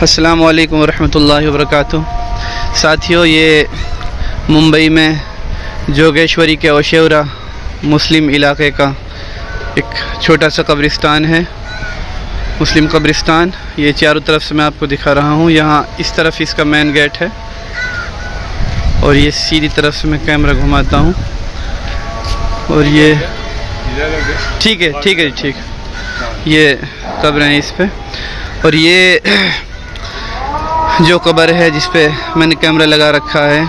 अस्सलामु अलैकुम वरहमतुल्लाहि वबरकातुहू। साथियों, ये मुंबई में जोगेश्वरी के ओशेवरा मुस्लिम इलाके का एक छोटा सा कब्रिस्तान है, मुस्लिम कब्रिस्तान। ये चारों तरफ से मैं आपको दिखा रहा हूँ। यहाँ इस तरफ इसका मेन गेट है और ये सीधी तरफ से मैं कैमरा घुमाता हूँ और ये ठीक है। ये कब्र है इस पे, और ये जो कब्र है जिस पे मैंने कैमरा लगा रखा है,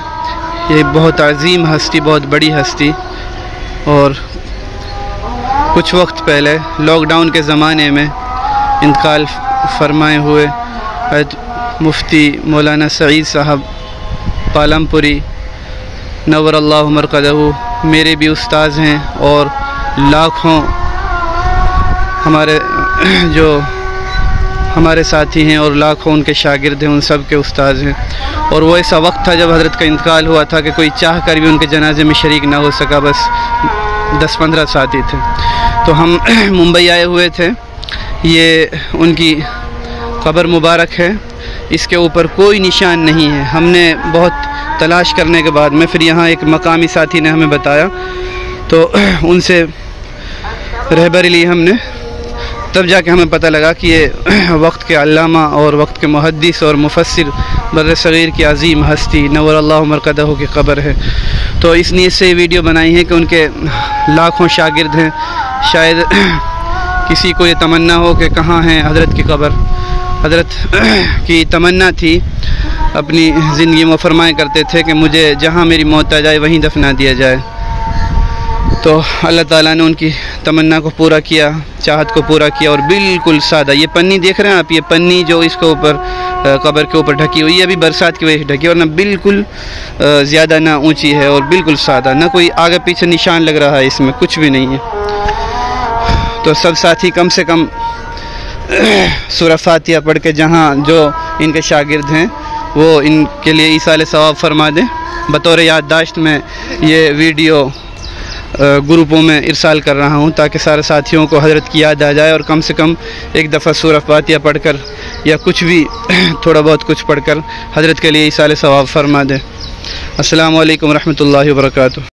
ये बहुत अजीम हस्ती, बहुत बड़ी हस्ती, और कुछ वक्त पहले लॉकडाउन के ज़माने में इंतकाल फरमाए हुए मुफ्ती मौलाना सईद साहब पालमपुरी नव्वरल्लाहु मरकदहू मेरे भी उस्ताद हैं, और लाखों हमारे साथी हैं और लाखों उनके शागिर्द हैं, उन सब के उस्ताद हैं। और वो ऐसा वक्त था जब हज़रत का इंतकाल हुआ था कि कोई चाह कर भी उनके जनाजे में शरीक ना हो सका, बस 10-15 साथी थे। तो हम मुंबई आए हुए थे। ये उनकी कब्र मुबारक है, इसके ऊपर कोई निशान नहीं है। हमने बहुत तलाश करने के बाद में फिर यहाँ एक मकामी साथी ने हमें बताया, तो उनसे रहबरी ली हमने, तब जाके हमें पता लगा कि ये वक्त के अल्लामा और वक्त के मुहद्दिस और मुफस्सिर बर सग़ीर की अजीम हस्ती नव्वरल्लाहु मरकदहू की कब्र है। तो इस नीयत से वीडियो बनाई है कि उनके लाखों शागिर्द हैं, शायद किसी को ये तमन्ना हो कि कहाँ है हज़रत की कब्र। हज़रत की तमन्ना थी, अपनी ज़िंदगी में फरमाया करते थे कि मुझे जहाँ मेरी मौत आ जाए वहीं दफना दिया जाए। तो अल्लाह ताला ने उनकी तमन्ना को पूरा किया, चाहत को पूरा किया। और बिल्कुल सादा, ये पन्नी देख रहे हैं आप, ये पन्नी जो इसके ऊपर कब्र के ऊपर ढकी हुई है, अभी बरसात की वजह से ढकी, और ना बिल्कुल ज़्यादा ना ऊंची है, और बिल्कुल सादा, ना कोई आगे पीछे निशान लग रहा है, इसमें कुछ भी नहीं है। तो सब साथी कम से कम सूरह फातिहा पढ़ के जहाँ जो इनके शागिर्द हैं वो इनके लिए ईसाले सवाब फरमा दें। बतौर याददाश्त में ये वीडियो ग्रुपों में इरसाल कर रहा हूँ ताकि सारे साथियों को हज़रत की याद आ जाए, और कम से कम एक दफ़ा सूरह फातिहा पढ़कर या कुछ भी थोड़ा बहुत कुछ पढ़कर हज़रत के लिए ईसाले सवाब फरमा दें। अस्सलामु अलैकुम रहमतुल्लाहि व बरकातुहू।